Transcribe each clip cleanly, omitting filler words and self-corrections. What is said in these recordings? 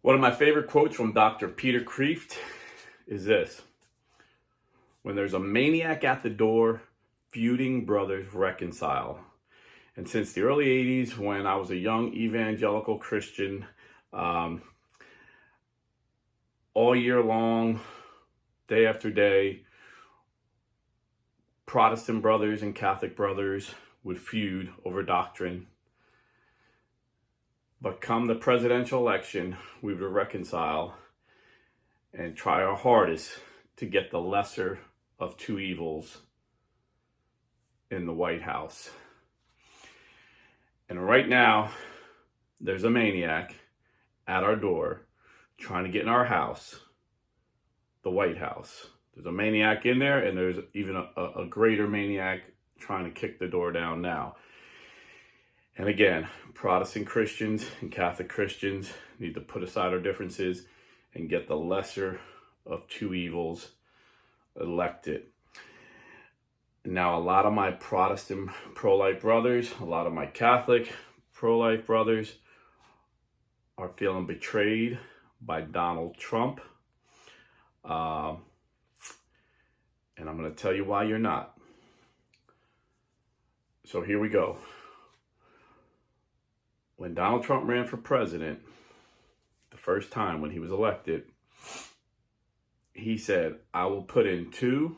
One of my favorite quotes from Dr. Peter Kreeft is this: when there's a maniac at the door, feuding brothers reconcile. And since the early 80s, when I was a young evangelical Christian, all year long, day after day, Protestant brothers and Catholic brothers would feud over doctrine. But come the presidential election, we would reconcile and try our hardest to get the lesser of two evils in the White House. And right now, there's a maniac at our door trying to get in our house, the White House. There's a maniac in there, and there's even a greater maniac trying to kick the door down now. And again, Protestant Christians and Catholic Christians need to put aside our differences and get the lesser of two evils elected. Now, a lot of my Protestant pro-life brothers, a lot of my Catholic pro-life brothers are feeling betrayed by Donald Trump. And I'm going to tell you why you're not. So here we go. When Donald Trump ran for president, the first time when he was elected, he said, I will put in 2,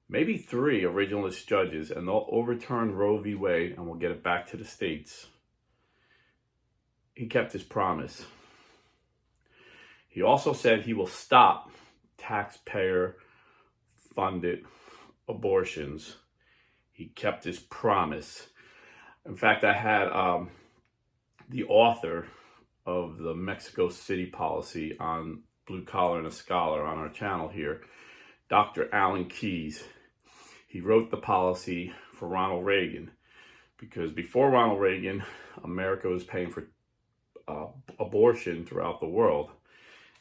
maybe 3 originalist judges, and they'll overturn Roe v. Wade, and we'll get it back to the states. He kept his promise. He also said he will stop taxpayer-funded abortions. He kept his promise. In fact, I had the author of the Mexico City policy on Blue Collar and a Scholar on our channel here, Dr. Alan Keyes. He wrote the policy for Ronald Reagan because before Ronald Reagan, America was paying for abortion throughout the world.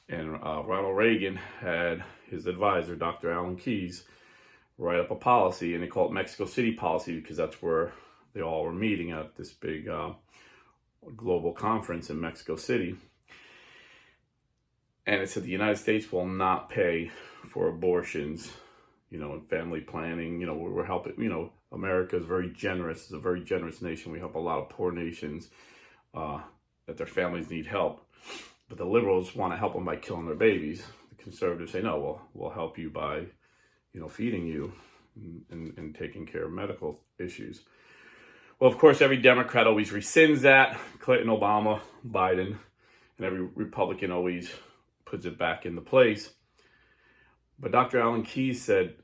And Ronald Reagan had his advisor, Dr. Alan Keyes, write up a policy, and they called it Mexico City policy because that's where they all were meeting at this big global conference in Mexico City. And it said the United States will not pay for abortions, and family planning. We're helping, America is very generous. It's a very generous nation. We help a lot of poor nations that their families need help. But the liberals want to help them by killing their babies. The conservatives say, no, we'll help you by, feeding you and taking care of medical issues. Well, of course, every Democrat always rescinds that. Clinton, Obama, Biden, and every Republican always puts it back into place. But Dr. Alan Keyes said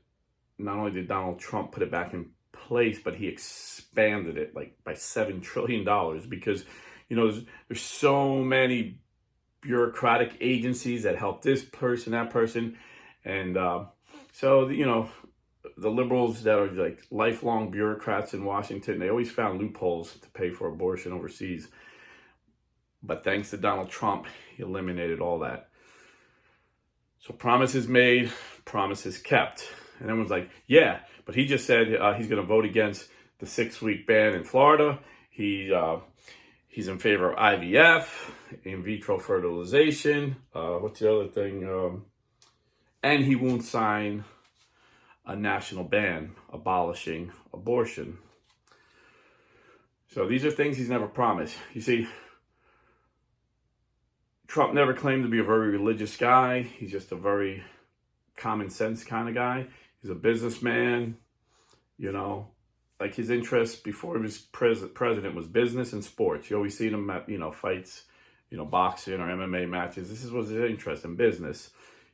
not only did Donald Trump put it back in place, but he expanded it by $7 trillion because, there's so many bureaucratic agencies that help this person, that person. And so, the liberals that are like lifelong bureaucrats in Washington, they always found loopholes to pay for abortion overseas. But thanks to Donald Trump, he eliminated all that. So promises made, promises kept. And everyone's like, yeah, but he just said he's going to vote against the 6-week ban in Florida. He's in favor of IVF, in vitro fertilization. What's the other thing? And he won't sign a national ban abolishing abortion. So these are things he's never promised. You see, Trump never claimed to be a very religious guy. He's just a very common sense kind of guy. He's a businessman, like his interests before he was president was business and sports. You always see him at, fights, boxing or MMA matches. This was his interest in business.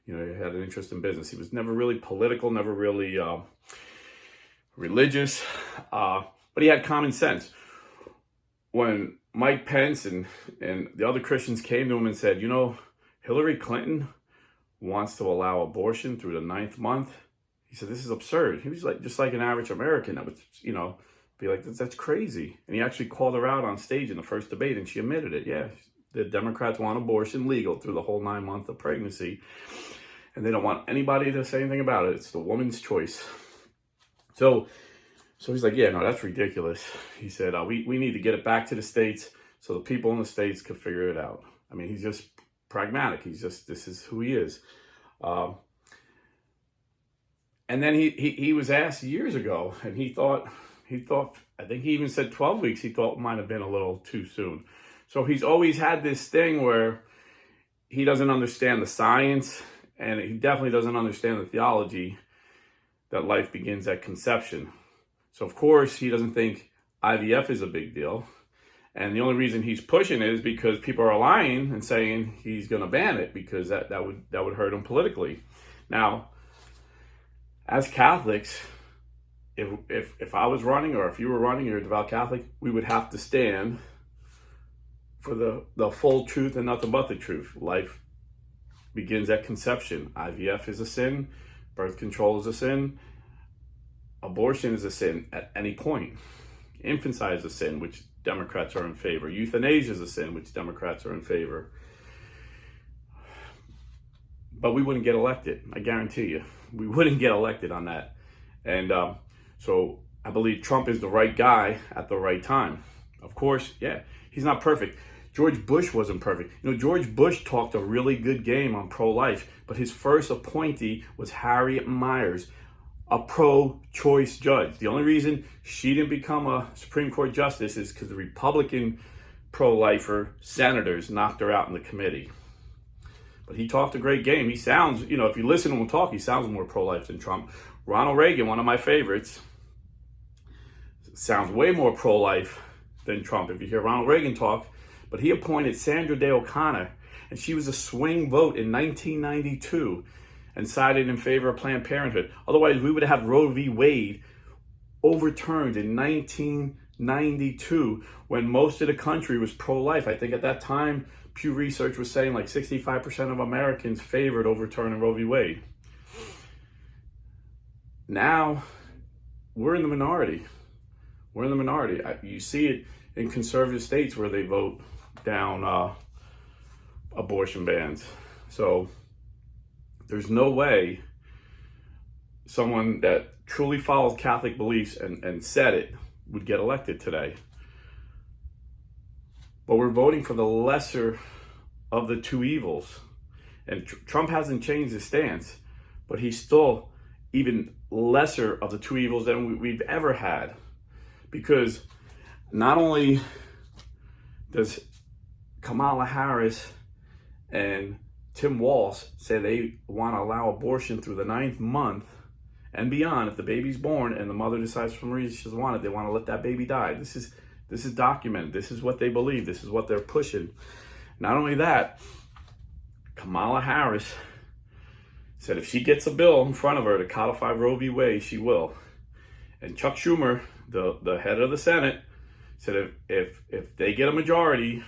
He had an interest in business. He was never really political, never really religious, but he had common sense. When Mike Pence and the other Christians came to him and said, Hillary Clinton wants to allow abortion through the 9th month, he said, this is absurd. He was just like an average American that would, be like, that's crazy. And he actually called her out on stage in the first debate, and she admitted it. Yeah, the Democrats want abortion legal through the whole 9 months of pregnancy. And they don't want anybody to say anything about it. It's the woman's choice. So he's like, yeah, no, that's ridiculous. He said, we need to get it back to the states so the people in the states could figure it out. I mean, he's just pragmatic. This is who he is. And then he was asked years ago, and he thought, I think he even said 12 weeks, he thought might have been a little too soon. So he's always had this thing where he doesn't understand the science, and he definitely doesn't understand the theology that life begins at conception. So of course he doesn't think IVF is a big deal. And the only reason he's pushing it is because people are lying and saying he's going to ban it, because that would hurt him politically. Now, as Catholics, if I was running, or if you were running, you're a devout Catholic, we would have to stand for the full truth and nothing but the truth. Life begins at conception. IVF is a sin. Birth control is a sin. Abortion is a sin at any point. Infanticide is a sin, which Democrats are in favor. Euthanasia is a sin, which Democrats are in favor. But we wouldn't get elected. I guarantee you. We wouldn't get elected on that. And so I believe Trump is the right guy at the right time. Of course, yeah, he's not perfect. George Bush wasn't perfect. George Bush talked a really good game on pro-life, but his first appointee was Harriet Miers, a pro-choice judge. The only reason she didn't become a Supreme Court justice is because the Republican pro-lifer senators knocked her out in the committee. But he talked a great game. He sounds, if you listen to him talk, he sounds more pro-life than Trump. Ronald Reagan, one of my favorites, sounds way more pro-life than Trump if you hear Ronald Reagan talk. But he appointed Sandra Day O'Connor, and she was a swing vote in 1992 and sided in favor of Planned Parenthood. Otherwise, we would have had Roe v. Wade overturned in 1992 when most of the country was pro-life. I think at that time, Pew Research was saying like 65% of Americans favored overturning Roe v. Wade. Now, we're in the minority. We're in the minority. You see it in conservative states where they vote down abortion bans. So there's no way someone that truly follows Catholic beliefs and said it would get elected today. But we're voting for the lesser of the two evils. And Trump hasn't changed his stance, but he's still even lesser of the two evils than we've ever had. Because not only does Kamala Harris and Tim Walz say they want to allow abortion through the 9th month and beyond, if the baby's born and the mother decides for some reason she doesn't want it, they want to let that baby die. This is documented. This is what they believe. This is what they're pushing. Not only that, Kamala Harris said if she gets a bill in front of her to codify Roe v. Wade, she will. And Chuck Schumer, the head of the Senate, said if they get a majority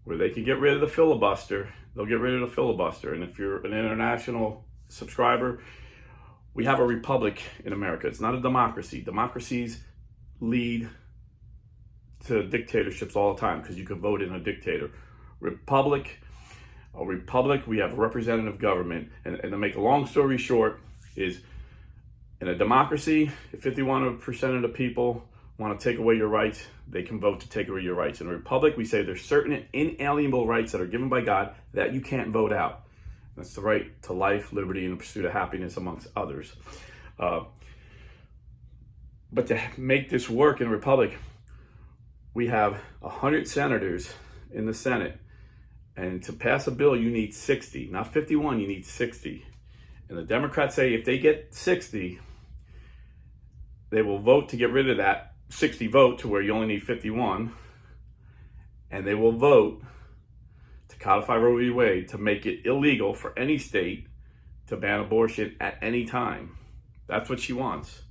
where they can get rid of the filibuster, they'll get rid of the filibuster. And if you're an international subscriber, we have a republic in America. It's not a democracy. Democracies lead to dictatorships all the time because you can vote in a dictator. A republic, we have a representative government. And to make a long story short, is in a democracy, if 51% of the people want to take away your rights, they can vote to take away your rights. In a republic, we say there's certain inalienable rights that are given by God that you can't vote out. That's the right to life, liberty, and the pursuit of happiness, amongst others. But to make this work in a republic, we have 100 senators in the Senate. And to pass a bill, you need 60. Not 51, you need 60. And the Democrats say if they get 60, they will vote to get rid of that 60 vote to where you only need 51. And they will vote to codify Roe v. Wade to make it illegal for any state to ban abortion at any time. That's what she wants.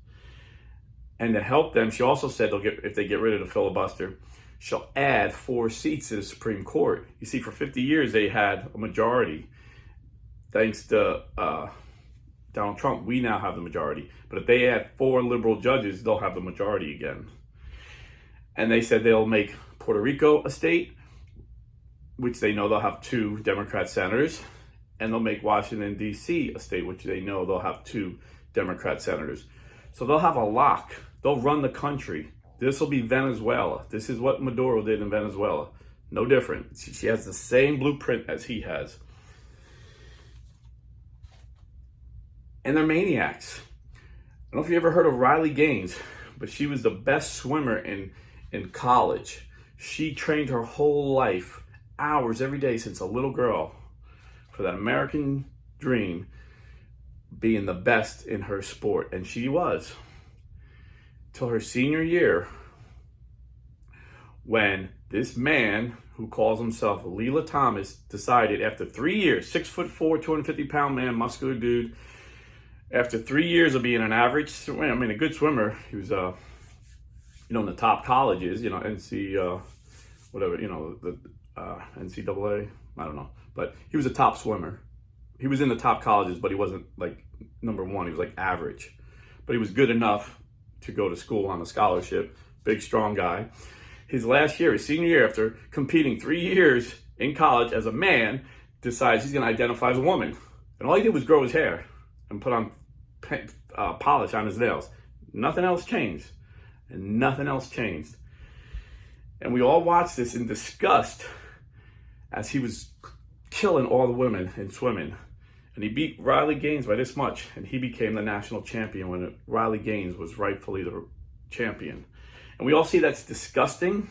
And to help them, she also said if they get rid of the filibuster, she'll add 4 seats to the Supreme Court. You see, for 50 years, they had a majority. Thanks to Donald Trump, we now have the majority. But if they add 4 liberal judges, they'll have the majority again. And they said they'll make Puerto Rico a state, which they know they'll have 2 Democrat senators. And they'll make Washington, D.C. a state, which they know they'll have 2 Democrat senators. So they'll have a lock. They'll run the country. This will be Venezuela. This is what Maduro did in Venezuela. No different. She has the same blueprint as he has. And they're maniacs. I don't know if you ever heard of Riley Gaines, but she was the best swimmer in college. She trained her whole life, hours every day since a little girl, for that American dream, being the best in her sport. And she was. Till her senior year, when this man who calls himself Leela Thomas decided after 3 years, 6'4", 250-pound man, muscular dude, after 3 years of being an average swimmer, I mean, a good swimmer, he was, in the top colleges, NC, whatever, the NCAA, I don't know. But he was a top swimmer. He was in the top colleges, but he wasn't like number one. He was like average. But he was good enough to go to school on a scholarship. Big, strong guy. His last year, his senior year, after competing 3 years in college as a man, decides he's going to identify as a woman. And all he did was grow his hair and put on polish on his nails. Nothing else changed. And nothing else changed. And we all watched this in disgust as he was killing all the women in swimming. And he beat Riley Gaines by this much, and he became the national champion when Riley Gaines was rightfully the champion. And we all see that's disgusting,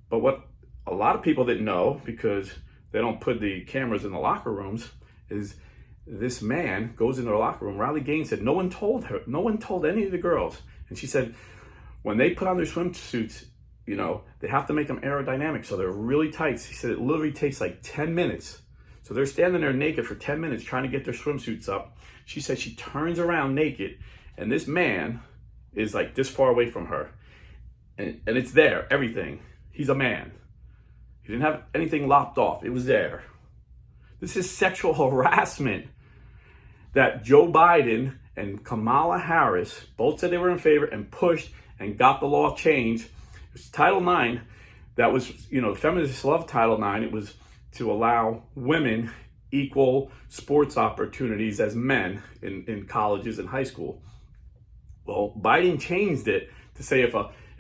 but what a lot of people didn't know, because they don't put the cameras in the locker rooms, is this man goes into the locker room. Riley Gaines said no one told her, no one told any of the girls. And she said when they put on their swimsuits, they have to make them aerodynamic, so they're really tight. She said it literally takes like 10 minutes. So they're standing there naked for 10 minutes trying to get their swimsuits up. She said she turns around naked, and this man is like this far away from her. And it's there, everything. He's a man. He didn't have anything lopped off. It was there. This is sexual harassment that Joe Biden and Kamala Harris both said they were in favor and pushed and got the law changed. It was Title IX that was, feminists love Title IX. It was to allow women equal sports opportunities as men in colleges and high school. Well, Biden changed it to say if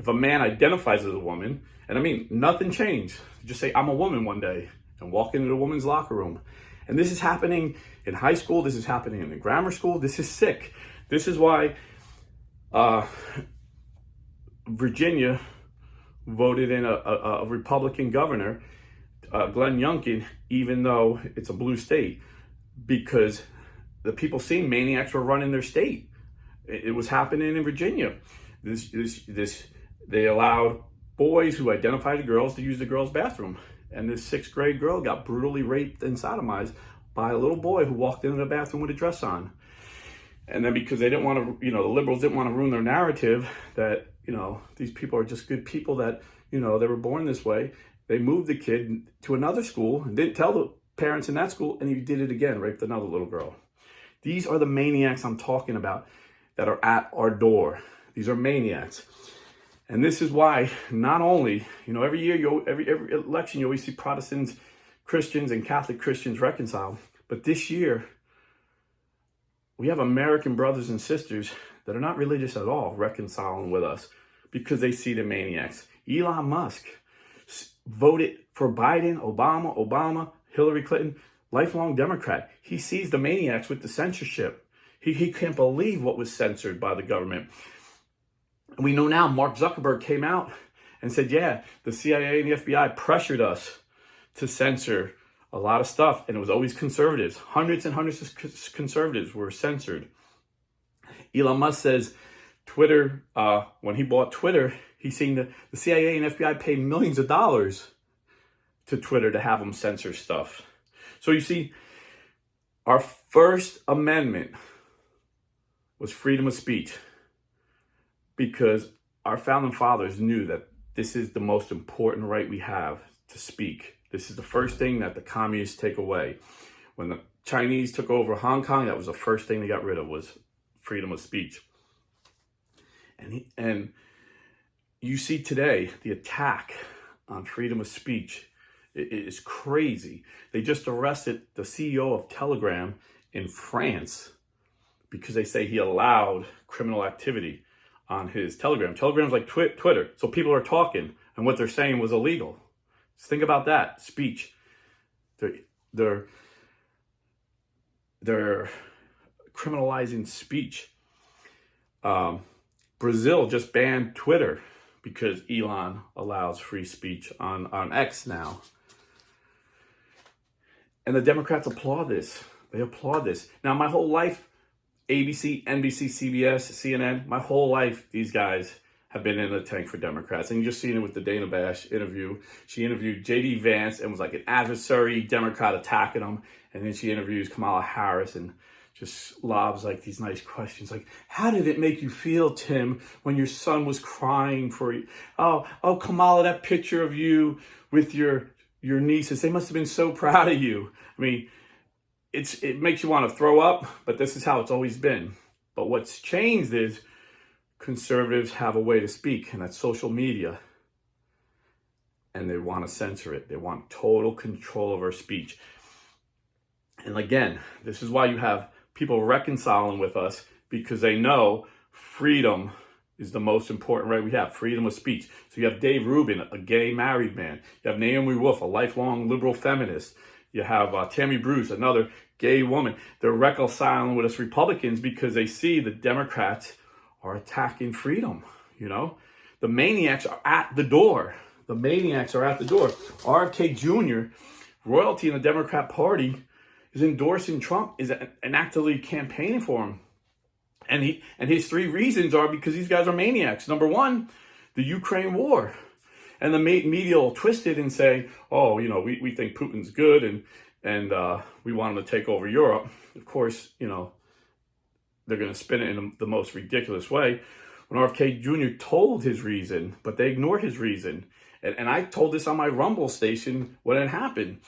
a man identifies as a woman, and I mean, nothing changed. Just say, I'm a woman one day, and walk into the woman's locker room. And this is happening in high school. This is happening in the grammar school. This is sick. This is why Virginia voted in a Republican governor, Glenn Youngkin, even though it's a blue state, because the people seeing maniacs were running their state. It was happening in Virginia. They allowed boys who identified as girls to use the girls' bathroom. And this 6th grade girl got brutally raped and sodomized by a little boy who walked into the bathroom with a dress on. And then because they didn't want to, the liberals didn't want to ruin their narrative that, these people are just good people that, they were born this way. They moved the kid to another school and didn't tell the parents in that school, and he did it again, raped another little girl. These are the maniacs I'm talking about that are at our door. These are maniacs. And this is why not only, every year, every election, you always see Protestants, Christians, and Catholic Christians reconcile. But this year, we have American brothers and sisters that are not religious at all reconciling with us because they see the maniacs. Elon Musk voted for Biden, Obama, Hillary Clinton, lifelong Democrat. He sees the maniacs with the censorship. He can't believe what was censored by the government. And we know now Mark Zuckerberg came out and said, yeah, the CIA and the FBI pressured us to censor a lot of stuff. And it was always conservatives. Hundreds and hundreds of conservatives were censored. Elon Musk says Twitter, when he bought Twitter, he's seen the CIA and FBI pay millions of dollars to Twitter to have them censor stuff. So you see, our First Amendment was freedom of speech, because our founding fathers knew that this is the most important right we have, to speak. This is the first thing that the communists take away. When the Chinese took over Hong Kong, that was the first thing they got rid of, was freedom of speech. And you see today, the attack on freedom of speech is crazy. They just arrested the CEO of Telegram in France because they say he allowed criminal activity on his Telegram. Telegram's like Twitter. So people are talking, and what they're saying was illegal. Just think about that. Speech. They're they're criminalizing speech. Brazil just banned Twitter because Elon allows free speech on X now. And the Democrats applaud this. They applaud this. Now, my whole life, ABC, NBC, CBS, CNN, my whole life, these guys have been in the tank for Democrats. And you just seen it with the Dana Bash interview. She interviewed J.D. Vance and was like an adversary Democrat attacking him. And then she interviews Kamala Harris and just lobs like these nice questions. Like, how did it make you feel, Tim, when your son was crying for you? Oh, Kamala, that picture of you with your nieces, they must have been so proud of you. I mean, it makes you want to throw up, but this is how it's always been. But what's changed is conservatives have a way to speak, and that's social media. And they want to censor it. They want total control of our speech. And again, this is why you have people reconciling with us, because they know freedom is the most important right we have, freedom of speech. So you have Dave Rubin, a gay married man. You have Naomi Wolf, a lifelong liberal feminist. You have Tammy Bruce, another gay woman. They're reconciling with us Republicans because they see the Democrats are attacking freedom, you know? The maniacs are at the door. The maniacs are at the door. RFK Jr., royalty in the Democrat Party, is endorsing Trump, is actively campaigning for him. And his three reasons are because these guys are maniacs. Number one, the Ukraine war. And the media will twist it and say, oh, you know, we think Putin's good and we want him to take over Europe. Of course, you know, they're going to spin it in the most ridiculous way. When RFK Jr. told his reason, but they ignore his reason. And I told this on my Rumble station when it happened.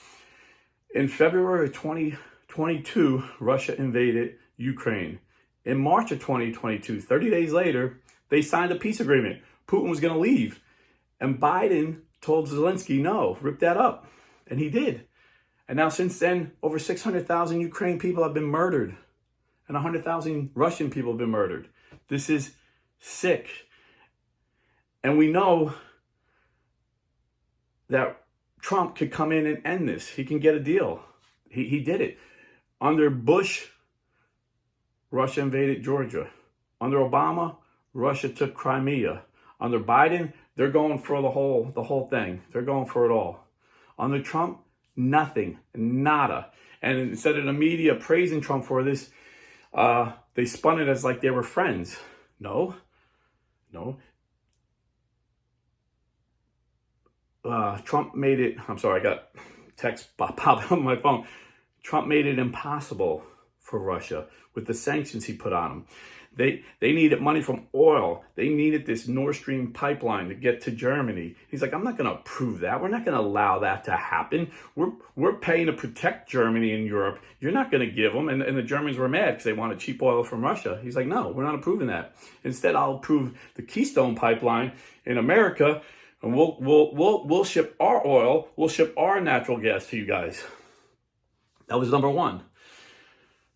In February of 2022, Russia invaded Ukraine. In March of 2022, 30 days later, they signed a peace agreement. Putin was going to leave. And Biden told Zelensky, no, rip that up. And he did. And now since then, over 600,000 Ukrainian people have been murdered. And 100,000 Russian people have been murdered. This is sick. And we know that Trump could come in and end this. He can get a deal. He did it. Under Bush, Russia invaded Georgia. Under Obama, Russia took Crimea. Under Biden, they're going for the whole thing. They're going for it all. Under Trump, nothing, nada. And instead of the media praising Trump for this, they spun it as like they were friends. No. Trump made it, I'm sorry, I got text pop up on my phone. Trump made it impossible for Russia with the sanctions he put on them. They needed money from oil. They needed this Nord Stream pipeline to get to Germany. He's like, I'm not going to approve that. We're not going to allow that to happen. We're paying to protect Germany and Europe. You're not going to give them. And the Germans were mad because they wanted cheap oil from Russia. He's like, no, we're not approving that. Instead, I'll approve the Keystone pipeline in America, and we'll ship our oil. We'll ship our natural gas to you guys. That was number one.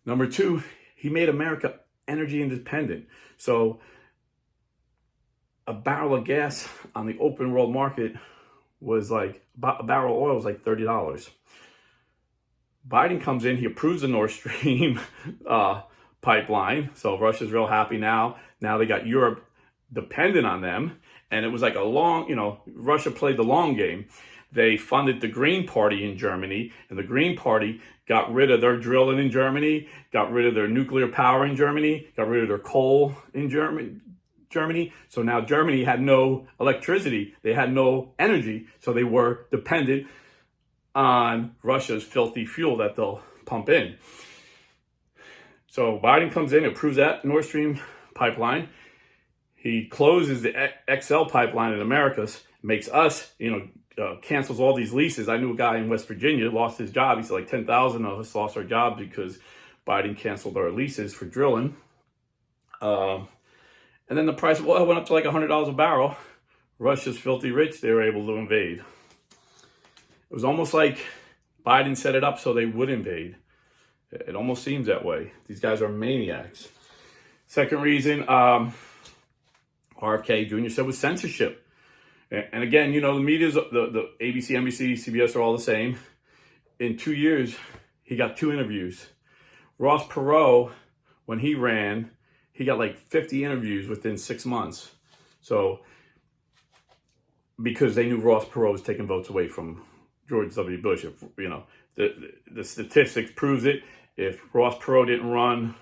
Number two, he made America energy independent. So a barrel of gas on the open world market was like, a barrel of oil was like $30. Biden comes in, he approves the Nord Stream pipeline. So Russia's real happy now. Now they got Europe dependent on them. And it was like a long, you know, Russia played the long game. They funded the Green Party in Germany, and the Green Party got rid of their drilling in Germany, got rid of their nuclear power in Germany, got rid of their coal in Germany. So now Germany had no electricity. They had no energy. So they were dependent on Russia's filthy fuel that they'll pump in. So Biden comes in, approves that Nord Stream pipeline. He closes the XL pipeline in Americas, makes us, cancels all these leases. I knew a guy in West Virginia lost his job. He said like 10,000 of us lost our job because Biden canceled our leases for drilling. And then the price of oil went up to like $100 a barrel. Russia's filthy rich. They were able to invade. It was almost like Biden set it up so they would invade. It almost seems that way. These guys are maniacs. Second reason, RFK Jr. said was censorship. And again, the media's, the ABC, NBC, CBS are all the same. In 2 years, he got 2 interviews. Ross Perot, when he ran, he got like 50 interviews within 6 months. So, because they knew Ross Perot was taking votes away from George W. Bush. If the statistics proves it. If Ross Perot didn't run,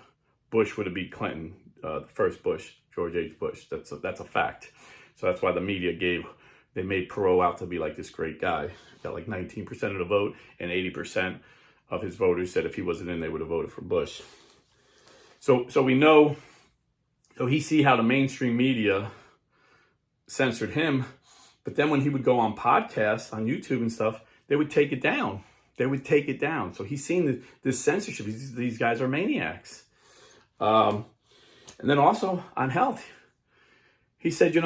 Bush would have beat Clinton, the first Bush, George H. Bush. That's a fact. So that's why the media they made Perot out to be like this great guy. Got like 19% of the vote, and 80% of his voters said if he wasn't in, they would have voted for Bush. So we know. So he see how the mainstream media censored him, but then when he would go on podcasts on YouTube and stuff, they would take it down. So he's seen this censorship. These guys are maniacs. And then also on health, he said,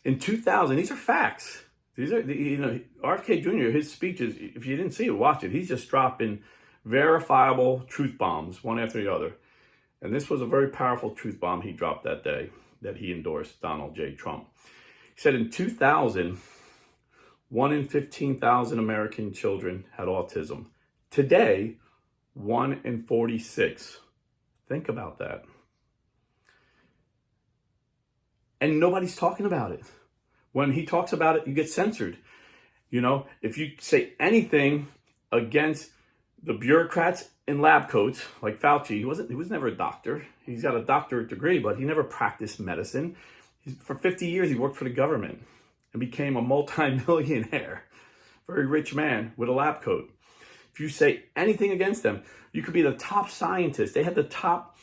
in 2000, these are facts. These are, RFK Jr., his speeches, if you didn't see it, watch it. He's just dropping verifiable truth bombs, one after the other. And this was a very powerful truth bomb he dropped that day that he endorsed Donald J. Trump. He said in 2000, 1 in 15,000 American children had autism. Today, 1 in 46. Think about that. And nobody's talking about it. When he talks about it, you get censored. If you say anything against the bureaucrats in lab coats, like Fauci, he was never a doctor. He's got a doctorate degree, but he never practiced medicine. For 50 years, he worked for the government and became a multi-millionaire, very rich man with a lab coat. If you say anything against them, you could be the top scientist. They had the top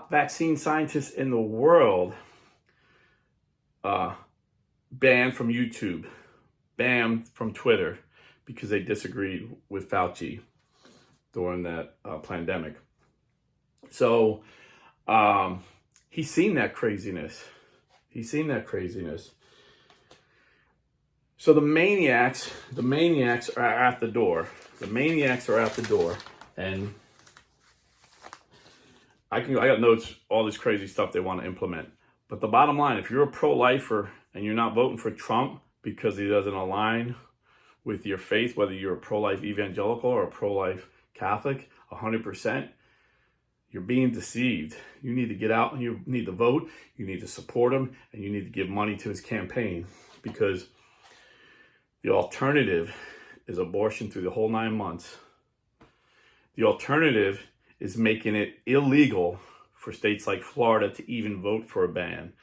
vaccine scientists in the world banned from YouTube, banned from Twitter because they disagreed with Fauci during that pandemic. So he's seen that craziness. So the maniacs are at the door. And I got notes, all this crazy stuff they want to implement. But the bottom line, if you're a pro-lifer and you're not voting for Trump because he doesn't align with your faith, whether you're a pro-life evangelical or a pro-life Catholic, 100%, you're being deceived. You need to get out and you need to vote. You need to support him, and you need to give money to his campaign, because the alternative is abortion through the whole 9 months. The alternative is making it illegal for states like Florida to even vote for a ban.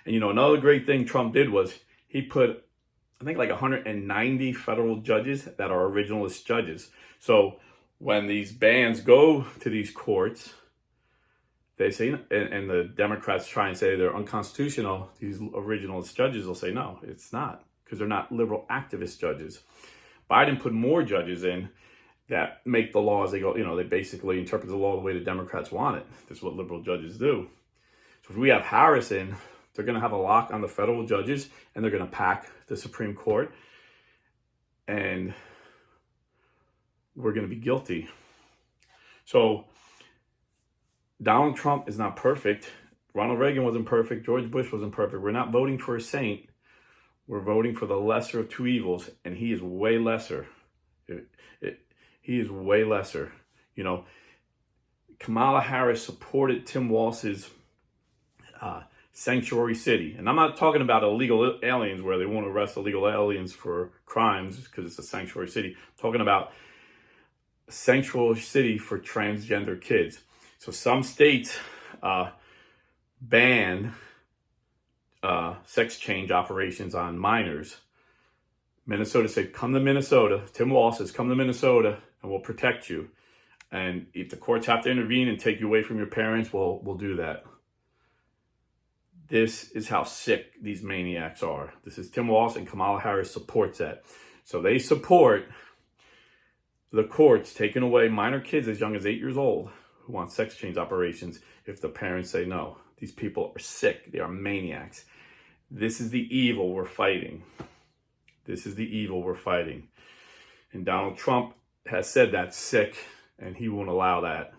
And another great thing Trump did was he put, I think, like 190 federal judges that are originalist judges. So when these bans go to these courts, they say, and the Democrats try and say they're unconstitutional, these originalist judges will say, no, it's not, because they're not liberal activist judges. Biden put more judges in that make the laws. They go, they basically interpret the law the way the Democrats want it. That's what liberal judges do. So if we have Harris in, they're going to have a lock on the federal judges, and they're going to pack the Supreme Court, and we're going to be guilty. So Donald Trump is not perfect. Ronald Reagan wasn't perfect. George Bush wasn't perfect. We're not voting for a saint. We're voting for the lesser of two evils, and he is way lesser. He is way lesser. Kamala Harris supported Tim Walz's sanctuary city. And I'm not talking about illegal aliens where they won't arrest illegal aliens for crimes because it's a sanctuary city. I'm talking about a sanctuary city for transgender kids. So some states ban sex change operations on minors. Minnesota said, come to Minnesota. Tim Walz says, come to Minnesota and we'll protect you. And if the courts have to intervene and take you away from your parents, we'll do that. This is how sick these maniacs are. This is Tim Walz, and Kamala Harris supports that. So they support the courts taking away minor kids as young as 8 years old who want sex change operations if the parents say no. These people are sick. They are maniacs. This is the evil we're fighting. And Donald Trump has said that's sick, and he won't allow that.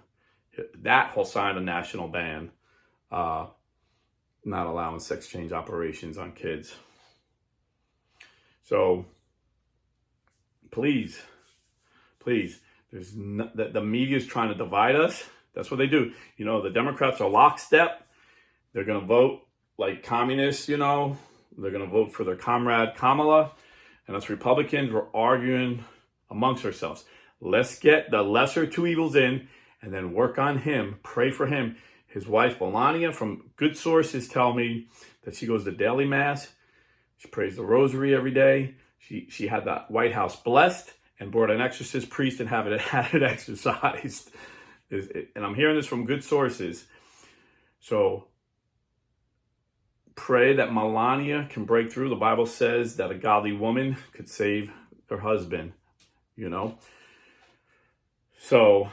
That he'll sign a national ban, not allowing sex change operations on kids. So please, the media is trying to divide us. That's what they do. The Democrats are lockstep. They're going to vote like communists, They're going to vote for their comrade Kamala. And us Republicans, we're arguing amongst ourselves. Let's get the lesser two evils in and then work on him, pray for him. His wife, Melania, from good sources tell me that she goes to daily mass. She prays the rosary every day. She had the White House blessed and brought an exorcist priest and had it exorcised. And I'm hearing this from good sources. So pray that Melania can break through. The Bible says that a godly woman could save her husband, So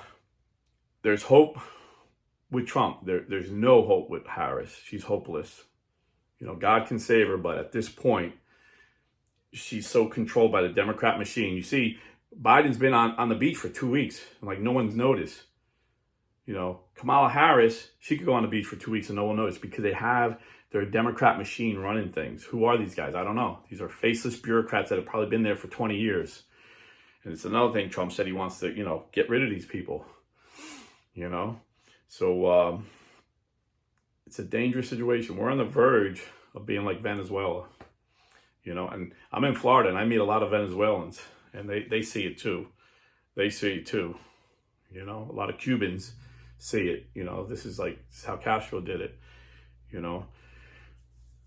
there's hope with Trump. There's no hope with Harris. She's hopeless. God can save her, but at this point, she's so controlled by the Democrat machine. You see, Biden's been on the beach for 2 weeks, and like no one's noticed. Kamala Harris, she could go on the beach for 2 weeks and no one knows because they have their Democrat machine running things. Who are these guys? I don't know. These are faceless bureaucrats that have probably been there for 20 years. And it's another thing Trump said he wants to, get rid of these people. So it's a dangerous situation. We're on the verge of being like Venezuela. And I'm in Florida and I meet a lot of Venezuelans and they see it too. They see it too. A lot of Cubans see it. This is how Castro did it.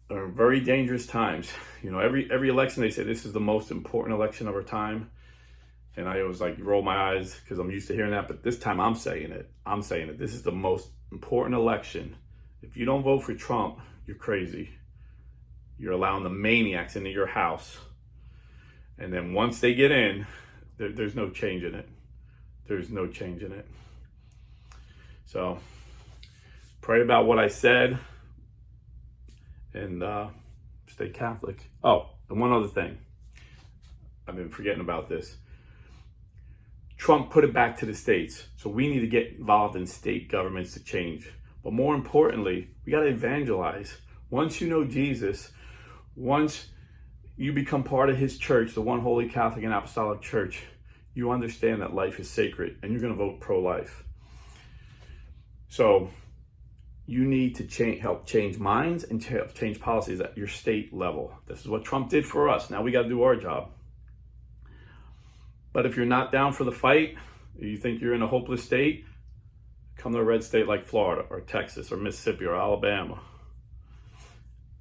They're very dangerous times. Every election they say this is the most important election of our time. And I always roll my eyes because I'm used to hearing that. But this time I'm saying it. This is the most important election. If you don't vote for Trump, you're crazy. You're allowing the maniacs into your house. And then once they get in, there's no change in it. There's no change in it. So pray about what I said and stay Catholic. Oh, and one other thing. I've been forgetting about this. Trump put it back to the states. So we need to get involved in state governments to change. But more importantly, we got to evangelize. Once you know Jesus, once you become part of his church, the one holy Catholic and Apostolic Church, you understand that life is sacred and you're going to vote pro-life. So you need to help change minds and help change policies at your state level. This is what Trump did for us. Now we got to do our job. But if you're not down for the fight, you think you're in a hopeless state, come to a red state like Florida or Texas or Mississippi or Alabama.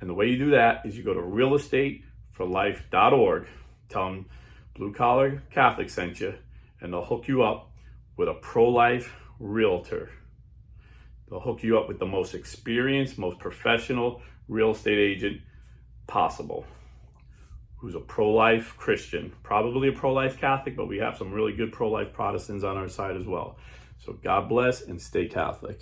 And the way you do that is you go to realestateforlife.org, tell them Blue Collar Catholic sent you, and they'll hook you up with a pro-life realtor. They'll hook you up with the most experienced, most professional real estate agent possible, who's a pro-life Christian, probably a pro-life Catholic, but we have some really good pro-life Protestants on our side as well. So God bless and stay Catholic.